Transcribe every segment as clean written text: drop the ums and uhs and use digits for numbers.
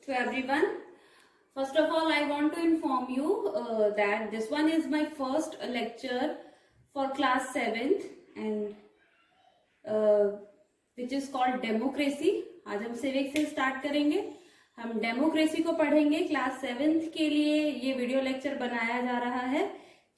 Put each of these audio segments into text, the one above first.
to everyone. First of all, I want to inform you that this one is my first lecture for class 7th and which is called democracy. आज हम civic से start करेंगे. हम democracy को पढ़ेंगे. Class 7th के लिए ये वीडियो लेक्चर बनाया जा रहा है,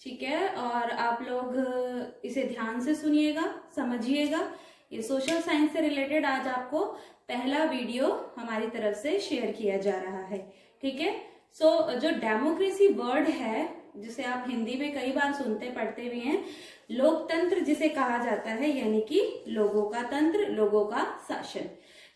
ठीक है. और आप लोग इसे ध्यान से सुनिएगा, समझिएगा. ये सोशल साइंस से रिलेटेड आज आपको पहला वीडियो हमारी तरफ से शेयर किया जा रहा है, ठीक है. जो डेमोक्रेसी वर्ड है, जिसे आप हिंदी में कई बार सुनते पढ़ते भी हैं, लोकतंत्र जिसे कहा जाता है, यानी कि लोगों का तंत्र, लोगों का शासन.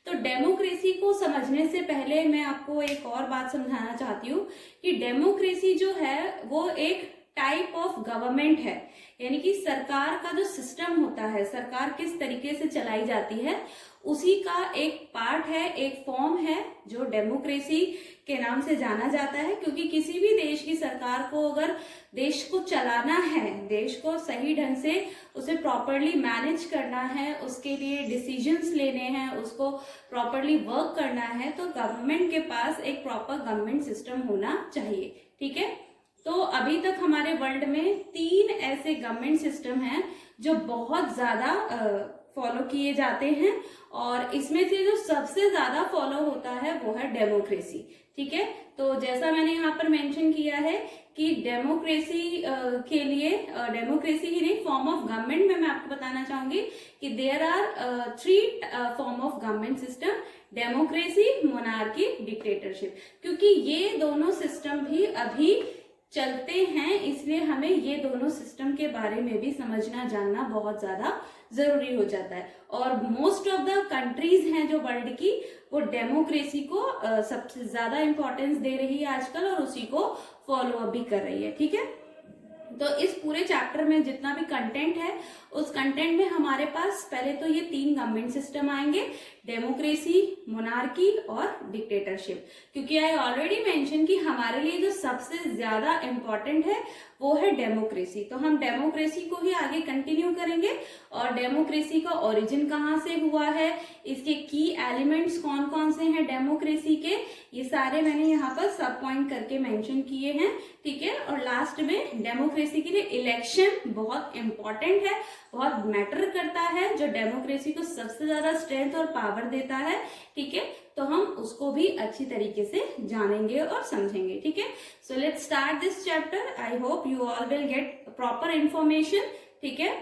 तो डेमोक्रेसी को समझने से पहले मैं आपको एक और बात समझाना चाहती हूँ कि डेमोक्रेसी जो है वो एक टाइप ऑफ गवर्नमेंट है, यानी कि सरकार का जो सिस्टम होता है, सरकार किस तरीके से चलाई जाती है, उसी का एक पार्ट है, एक फॉर्म है जो डेमोक्रेसी के नाम से जाना जाता है. क्योंकि किसी भी देश की सरकार को अगर देश को चलाना है, देश को सही ढंग से उसे प्रॉपरली मैनेज करना है, उसके लिए डिसीजंस लेने हैं, उसको प्रॉपरली वर्क करना है, तो गवर्नमेंट के पास एक प्रॉपर गवर्नमेंट सिस्टम होना चाहिए, ठीक है. तो अभी तक हमारे वर्ल्ड में 3 ऐसे गवर्नमेंट सिस्टम हैं जो बहुत ज्यादा फॉलो किए जाते हैं, और इसमें से जो सबसे ज्यादा फॉलो होता है वो है डेमोक्रेसी, ठीक है. तो जैसा मैंने यहाँ पर मेंशन किया है कि डेमोक्रेसी के लिए डेमोक्रेसी ही नहीं, फॉर्म ऑफ गवर्नमेंट में मैं आपको बताना चाहूंगी कि there are 3 form of government system: democracy, monarchy, dictatorship. क्योंकि ये दोनों सिस्टम भी अभी चलते हैं, इसलिए हमें ये दोनों सिस्टम के बारे में भी समझना जानना बहुत ज्यादा जरूरी हो जाता है. और मोस्ट ऑफ द कंट्रीज हैं जो वर्ल्ड की, वो डेमोक्रेसी को सबसे ज्यादा इंपॉर्टेंस दे रही है आजकल, और उसी को फॉलो अप भी कर रही है, ठीक है. तो इस पूरे चैप्टर में जितना भी कंटेंट है, उस कंटेंट में हमारे पास पहले तो ये 3 गवर्नमेंट सिस्टम आएंगे: डेमोक्रेसी, मोनार्की और डिक्टेटरशिप. क्योंकि आई ऑलरेडी मेंशन कि हमारे लिए जो सबसे ज्यादा इंपॉर्टेंट है वो है डेमोक्रेसी. तो हम डेमोक्रेसी को ही आगे कंटिन्यू करेंगे, और डेमोक्रेसी का ओरिजिन कहाँ से हुआ है, इसके की एलिमेंट्स कौन कौन से हैं डेमोक्रेसी के, ये सारे मैंने यहाँ पर सब पॉइंट करके मेंशन किए हैं, ठीक है. और लास्ट में डेमोक्रेसी के लिए इलेक्शन बहुत इंपॉर्टेंट है, बहुत मैटर करता है, जो डेमोक्रेसी को सबसे ज्यादा स्ट्रेंथ और पावर देता है, ठीक है. तो हम उसको भी अच्छी तरीके से जानेंगे और समझेंगे, ठीक है. So let's start this chapter. I hope you all will get proper information, ठीक है.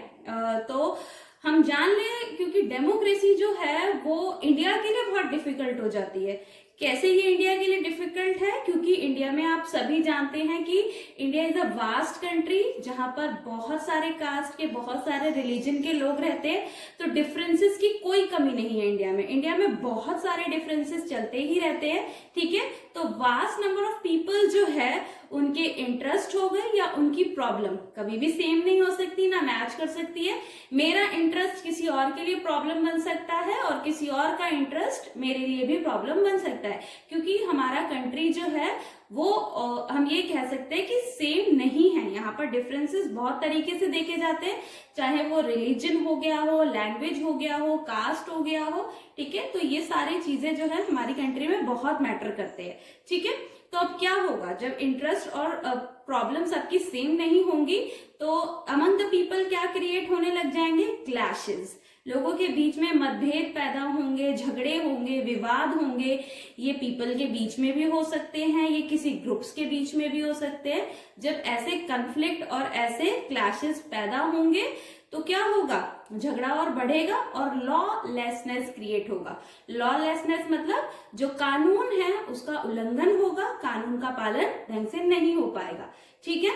तो हम जान लें, क्योंकि डेमोक्रेसी जो है वो इंडिया के लिए बहुत डिफिकल्ट हो जाती है. कैसे ये इंडिया के लिए डिफिकल्ट है? क्योंकि इंडिया में आप सभी जानते हैं कि India is a vast country, जहां पर बहुत सारे कास्ट के, बहुत सारे रिलीजन के लोग रहते हैं. तो डिफरेंसेस की कोई कमी नहीं है इंडिया में. इंडिया में बहुत सारे डिफरेंसेस चलते ही रहते हैं, ठीक है. तो वास्ट नंबर ऑफ पीपल जो है, उनके इंटरेस्ट हो गए या उनकी प्रॉब्लम कभी भी सेम नहीं हो सकती, ना मैच कर सकती है. मेरा इंटरेस्ट किसी और के लिए प्रॉब्लम बन सकता है, और किसी और का इंटरेस्ट मेरे लिए भी प्रॉब्लम बन सकता है. क्योंकि हमारा कंट्री जो है वो हम ये कह सकते हैं कि सेम नहीं है. यहाँ पर डिफरेंसेस बहुत तरीके से देखे जाते हैं, चाहे वो रिलीजन हो गया हो, लैंग्वेज हो गया हो, कास्ट हो गया हो, ठीक है. तो ये सारी चीजें जो है हमारी कंट्री में बहुत मैटर करते हैं, ठीक है. तो अब क्या होगा, जब इंटरेस्ट और प्रॉब्लम सबकी सेम नहीं होंगी, तो अमंग द पीपल क्या क्रिएट होने लग जाएंगे? क्लैशेस. लोगों के बीच में मतभेद पैदा होंगे, झगड़े होंगे, विवाद होंगे. ये पीपल के बीच में भी हो सकते हैं, ये किसी ग्रुप्स के बीच में भी हो सकते हैं. जब ऐसे कन्फ्लिक्ट और ऐसे क्लैशेस पैदा होंगे तो क्या होगा? झगड़ा और बढ़ेगा और लॉलेसनेस क्रिएट होगा. लॉलेसनेस मतलब जो कानून है उसका उल्लंघन होगा, कानून का पालन ढंग से नहीं हो पाएगा, ठीक है.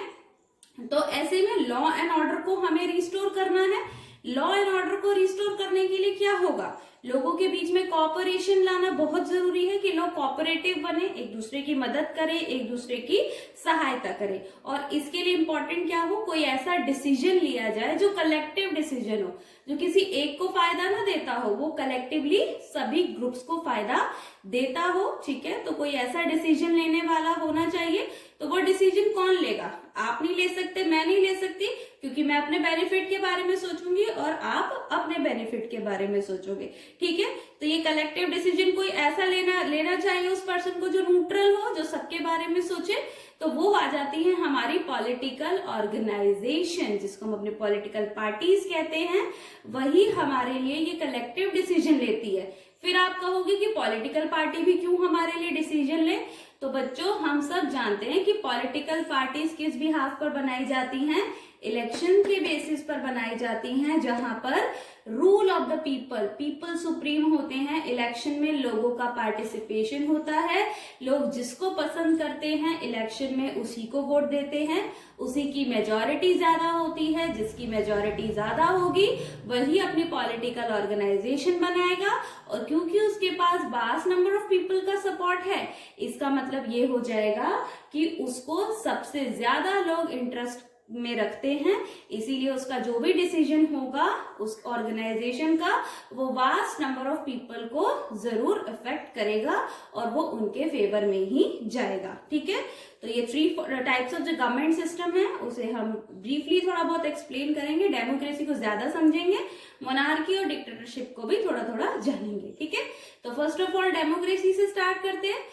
तो ऐसे में लॉ एंड ऑर्डर को हमें रिस्टोर करना है. लॉ एंड ऑर्डर को रिस्टोर करने के लिए क्या होगा? लोगों के बीच में कोऑपरेशन लाना बहुत जरूरी है कि लोग कोऑपरेटिव बने, एक दूसरे की मदद करें, एक दूसरे की सहायता करें. और इसके लिए इंपॉर्टेंट क्या हो? कोई ऐसा डिसीजन लिया जाए जो कलेक्टिव डिसीजन हो, जो किसी एक को फायदा ना देता हो, वो कलेक्टिवली सभी ग्रुप्स को फायदा देता हो, ठीक है. तो कोई ऐसा डिसीजन लेने वाला होना चाहिए. तो वो डिसीजन कौन लेगा? आप नहीं ले सकते, मैं नहीं ले सकती, क्योंकि मैं अपने बेनिफिट के बारे में सोचूंगी और आप अपने बेनिफिट के बारे में सोचोगे, ठीक है. तो ये कलेक्टिव डिसीजन कोई ऐसा लेना लेना चाहिए उस पर्सन को जो न्यूट्रल हो, जो सबके बारे में सोचे, तो वो आ जाती है हमारी पॉलिटिकल ऑर्गेनाइजेशन, जिसको हम अपने पॉलिटिकल पार्टीज कहते हैं। वही हमारे लिए ये कलेक्टिव डिसीजन लेती है। फिर आप कहोगे कि पॉलिटिकल पार्टी भी क्यों हमारे लिए डिसीजन ले, तो बच्चों हम सब जानते हैं कि पॉलिटिकल पार्टीज किस बिहाफ पर बनाई जाती हैं, इलेक्शन के बेसिस पर बनाई जाती हैं, जहां पर rule of the people supreme होते हैं। इलेक्शन में लोगों का पार्टिसिपेशन होता है, लोग जिसको पसंद करते हैं इलेक्शन में उसी को वोट देते हैं, उसी की मेजॉरिटी ज्यादा होती है, जिसकी मेजॉरिटी ज्यादा होगी वही अपनी पॉलिटिकल ऑर्गेनाइजेशन बनाएगा। और क्योंकि उसके पास वास्ट नंबर ऑफ पीपल का सपोर्ट है, इसका मतलब ये हो जाएगा कि उसको सबसे ज्यादा लोग इंटरेस्ट में रखते हैं, इसीलिए उसका जो भी डिसीजन होगा उस ऑर्गेनाइजेशन का, वो वास्ट नंबर ऑफ पीपल को जरूर अफेक्ट करेगा और वो उनके फेवर में ही जाएगा। ठीक है, तो ये 3 टाइप्स ऑफ जो गवर्नमेंट सिस्टम है उसे हम ब्रीफली थोड़ा बहुत एक्सप्लेन करेंगे, डेमोक्रेसी को ज्यादा समझेंगे, मोनार्की और डिक्टेटरशिप को भी थोड़ा थोड़ा जानेंगे। ठीक है, तो फर्स्ट ऑफ ऑल डेमोक्रेसी से स्टार्ट करते हैं।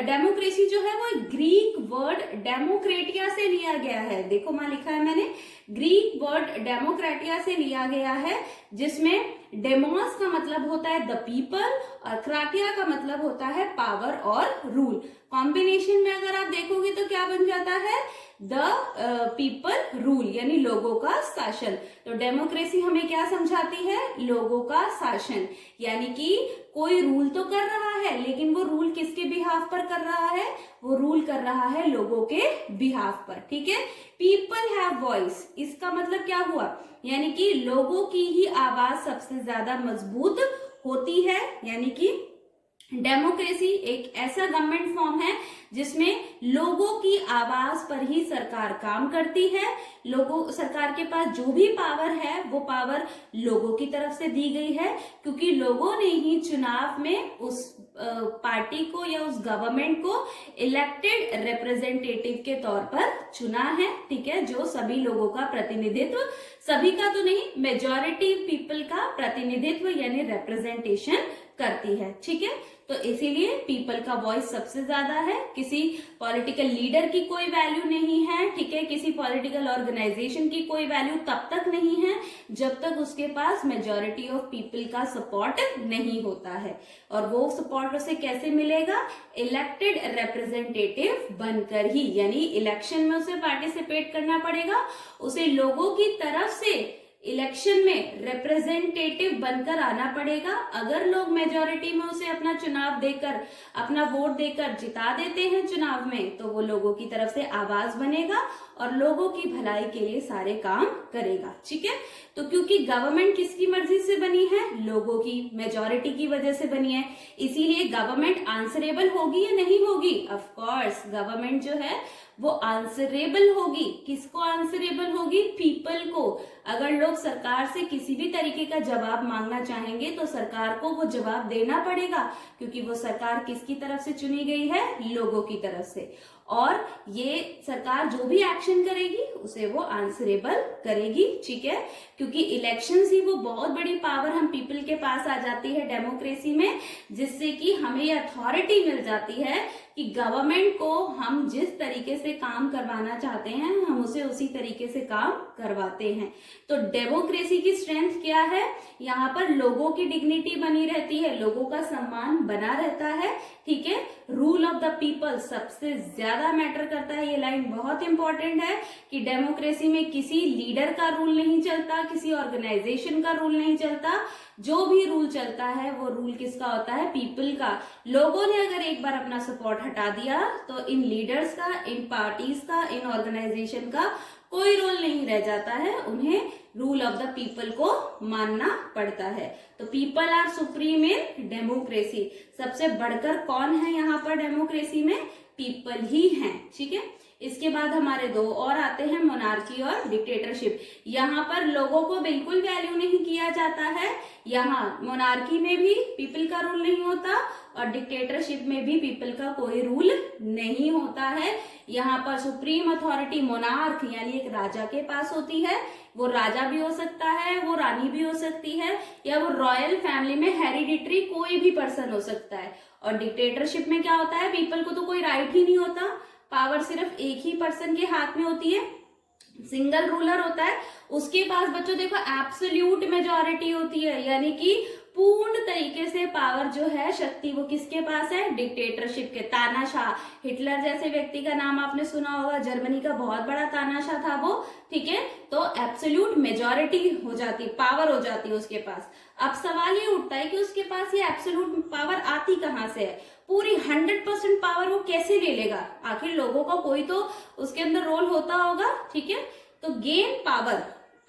डेमोक्रेसी जो है वो ग्रीक वर्ड डेमोक्रेटिया से लिया गया है। देखो वहां लिखा है मैंने, ग्रीक वर्ड डेमोक्रेटिया से लिया गया है, जिसमें डेमोस का मतलब होता है द पीपल और क्राटिया का मतलब होता है पावर और रूल। कॉम्बिनेशन में अगर आप देखोगे तो क्या बन जाता है, द पीपल रूल, यानी लोगों का शासन। तो डेमोक्रेसी हमें क्या समझाती है, लोगों का शासन, यानी कि कोई रूल तो कर रहा है लेकिन वो रूल किसके बिहाफ पर कर रहा है, वो रूल कर रहा है लोगों के बिहाफ पर। ठीक है, पीपल हैव वॉइस, इसका मतलब क्या हुआ, यानी कि लोगों की ही आवाज सबसे ज्यादा मजबूत होती है। यानी कि डेमोक्रेसी एक ऐसा गवर्नमेंट फॉर्म है जिसमें लोगों की आवाज पर ही सरकार काम करती है। सरकार के पास जो भी पावर है वो पावर लोगों की तरफ से दी गई है, क्योंकि लोगों ने ही चुनाव में उस पार्टी को या उस गवर्नमेंट को इलेक्टेड रिप्रेजेंटेटिव के तौर पर चुना है। ठीक है, जो सभी लोगों का प्रतिनिधित्व, सभी का तो नहीं, मेजॉरिटी पीपल का प्रतिनिधित्व यानी रिप्रेजेंटेशन करती है। ठीक है, तो इसीलिए पीपल का वॉइस सबसे ज्यादा है। किसी पॉलिटिकल लीडर की कोई वैल्यू नहीं है। ठीक है, किसी पॉलिटिकल ऑर्गेनाइजेशन की कोई वैल्यू तब तक नहीं है जब तक उसके पास मेजॉरिटी ऑफ पीपल का सपोर्ट नहीं होता है। और वो सपोर्ट उसे कैसे मिलेगा, इलेक्टेड रिप्रेजेंटेटिव बनकर ही, यानी इलेक्शन में उसे पार्टिसिपेट करना पड़ेगा, उसे लोगों की तरफ से इलेक्शन में रिप्रेजेंटेटिव बनकर आना पड़ेगा। अगर लोग मेजॉरिटी में उसे अपना चुनाव देकर, अपना वोट देकर जिता देते हैं चुनाव में, तो वो लोगों की तरफ से आवाज बनेगा और लोगों की भलाई के लिए सारे काम करेगा। ठीक है, तो क्योंकि गवर्नमेंट किसकी मर्जी से बनी है, लोगों की मेजॉरिटी की वजह से बनी है, इसीलिए गवर्नमेंट आंसरेबल होगी या नहीं होगी, ऑफ कोर्स गवर्नमेंट जो है वो आंसरेबल होगी। किसको आंसरेबल होगी, पीपल को। अगर लोग सरकार से किसी भी तरीके का जवाब मांगना चाहेंगे तो सरकार को वो जवाब देना पड़ेगा, क्योंकि वो सरकार किसकी तरफ से चुनी गई है, लोगों की तरफ से। और ये सरकार जो भी एक्शन करेगी उसे वो आंसरेबल करेगी। ठीक है, क्योंकि इलेक्शंस ही वो बहुत बड़ी पावर हम पीपल के पास आ जाती है डेमोक्रेसी में, जिससे कि हमें ये अथॉरिटी मिल जाती है कि गवर्नमेंट को हम जिस तरीके से काम करवाना चाहते हैं हम उसे उसी तरीके से काम करवाते हैं। तो डेमोक्रेसी की स्ट्रेंथ क्या है, यहाँ पर लोगों की डिग्निटी बनी रहती है, लोगों का सम्मान बना रहता है। ठीक है, रूल ऑफ द पीपल सबसे ज्यादा मैटर करता है। ये लाइन बहुत इंपॉर्टेंट है कि डेमोक्रेसी में किसी लीडर का रूल नहीं चलता, किसी ऑर्गेनाइजेशन का रूल नहीं चलता, जो भी रूल चलता है वो रूल किसका होता है, पीपल का। लोगों ने अगर एक बार अपना सपोर्ट हटा दिया तो इन लीडर्स का, इन पार्टीज का, इन ऑर्गेनाइजेशन का कोई रोल नहीं रह जाता है, उन्हें रूल ऑफ द पीपल को मानना पड़ता है। तो people are supreme in democracy. सबसे बढ़कर कौन है यहाँ पर डेमोक्रेसी में, पीपल ही हैं। ठीक है, इसके बाद हमारे दो और आते हैं, मोनार्की और डिक्टेटरशिप। यहाँ पर लोगों को बिल्कुल वैल्यू नहीं किया जाता है। यहाँ मोनार्की में भी पीपल का रूल नहीं होता और डिक्टेटरशिप में भी पीपल का कोई रूल नहीं होता है। यहाँ पर सुप्रीम अथॉरिटी मोनार्क यानी एक राजा के पास होती है। वो राजा भी हो सकता है, वो रानी भी हो सकती है, या वो रॉयल फैमिली में हेरिडिटरी कोई भी पर्सन हो सकता है। और डिक्टेटरशिप में क्या होता है, पीपल को तो कोई राइट ही नहीं होता, पावर सिर्फ एक ही पर्सन के हाथ में होती है, सिंगल रूलर होता है। उसके पास बच्चों देखो एब्सोल्यूट मेजॉरिटी होती है, यानी कि पूर्ण तरीके से पावर जो है, शक्ति, वो किसके पास है, डिक्टेटरशिप के। तानाशाह, हिटलर जैसे व्यक्ति का नाम आपने सुना होगा, जर्मनी का बहुत बड़ा तानाशाह था वो, ठीक है। तो एब्सोल्यूट मेजॉरिटी हो जाती, पावर हो जाती है उसके पास। अब सवाल ये उठता है कि उसके पास ये एब्सोल्यूट पावर आती कहाँ से है, पूरी 100% पावर वो कैसे ले लेगा, आखिर लोगों का कोई तो उसके अंदर रोल होता होगा, ठीक है। तो गेन पावर,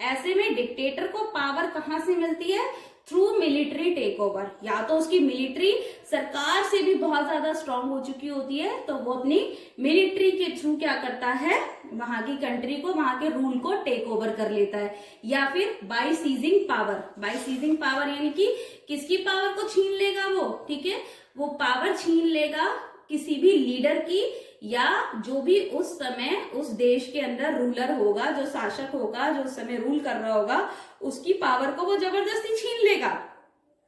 ऐसे में डिक्टेटर को पावर कहाँ से मिलती है, थ्रू मिलिट्री टेक ओवर। या तो उसकी मिलिट्री सरकार से भी बहुत ज्यादा स्ट्रांग हो चुकी होती है, तो वो अपनी मिलिट्री के थ्रू क्या करता है, वहां की कंट्री को, वहां के रूल को टेक ओवर कर लेता है। या फिर by seizing power, by seizing power यानी कि किसकी पावर को छीन लेगा वो, ठीक है, वो पावर छीन लेगा किसी भी लीडर की, या जो भी उस समय उस देश के अंदर रूलर होगा, जो शासक होगा, जो उस समय रूल कर रहा होगा, उसकी पावर को वो जबरदस्ती छीन लेगा,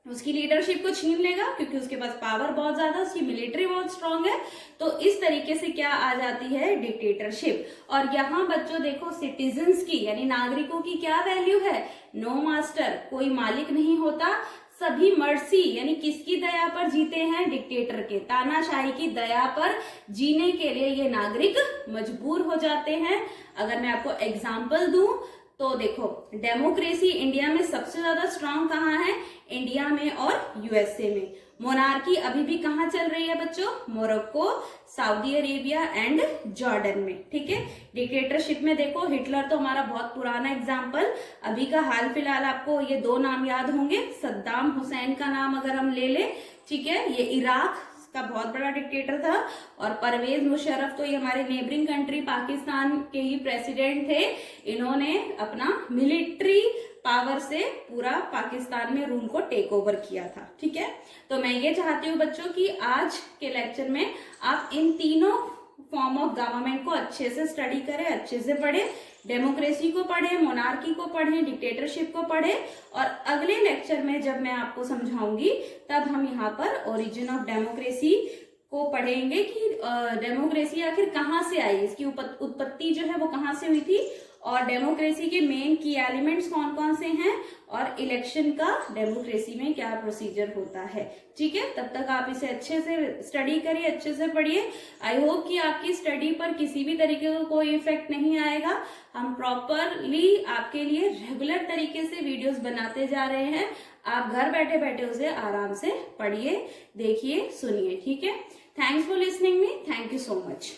उसकी लीडरशिप को छीन लेगा, क्योंकि उसके पास पावर बहुत ज्यादा, उसकी मिलिट्री बहुत स्ट्रांग है। तो इस तरीके से क्या आ जाती है, डिक्टेटरशिप। और यहाँ बच्चों देखो सिटीजन्स की यानी नागरिकों की क्या वैल्यू है, नो मास्टर, कोई मालिक नहीं होता, सभी मर्सी यानी किसकी दया पर जीते हैं, डिक्टेटर के, तानाशाही की दया पर जीने के लिए ये नागरिक मजबूर हो जाते हैं। अगर मैं आपको एग्जाम्पल दूं तो देखो, डेमोक्रेसी इंडिया में सबसे ज्यादा स्ट्रांग कहाँ है, इंडिया में और यूएसए में। मोनार्की अभी भी कहाँ चल रही है बच्चों, Morocco, Saudi Arabia and Jordan में, ठीक है। डिक्टेटरशिप में देखो, हिटलर तो हमारा बहुत पुराना एग्जाम्पल, अभी का हाल फिलहाल आपको ये दो नाम याद होंगे, सद्दाम हुसैन का नाम अगर हम ले लें, ठीक है, ये इराक का बहुत बड़ा डिक्टेटर था। और परवेज मुशर्रफ तो ये हमारे नेबरिंग कंट्री पाकिस्तान के ही प्रेसिडेंट थे। इन्होंने अपना मिलिट्री पावर से पूरा पाकिस्तान में रूल को टेक ओवर किया था, ठीक है। तो मैं ये चाहती हूँ बच्चों कि आज के लेक्चर में आप इन तीनों फॉर्म ऑफ गवर्नमेंट को अच्छे से स्टडी करें, अच्छे से पढ़ें, डेमोक्रेसी को पढ़ें, मोनार्की को पढ़ें, डिक्टेटरशिप को पढ़ें। और अगले लेक्चर में जब मैं आपको समझाऊंगी तब हम यहाँ पर ओरिजिन ऑफ डेमोक्रेसी को पढ़ेंगे कि डेमोक्रेसी आखिर कहाँ से आई, इसकी उत्पत्ति जो है वो कहाँ से हुई थी, और डेमोक्रेसी के मेन की एलिमेंट्स कौन कौन से हैं, और इलेक्शन का डेमोक्रेसी में क्या प्रोसीजर होता है, ठीक है। तब तक आप इसे अच्छे से स्टडी करिए, अच्छे से पढ़िए। आई होप कि आपकी स्टडी पर किसी भी तरीके का कोई इफेक्ट नहीं आएगा। हम प्रॉपरली आपके लिए रेगुलर तरीके से वीडियोस बनाते जा रहे हैं, आप घर बैठे बैठे उसे आराम से पढ़िए, देखिए, सुनिए, ठीक है। Thanks for listening me, thank you so much.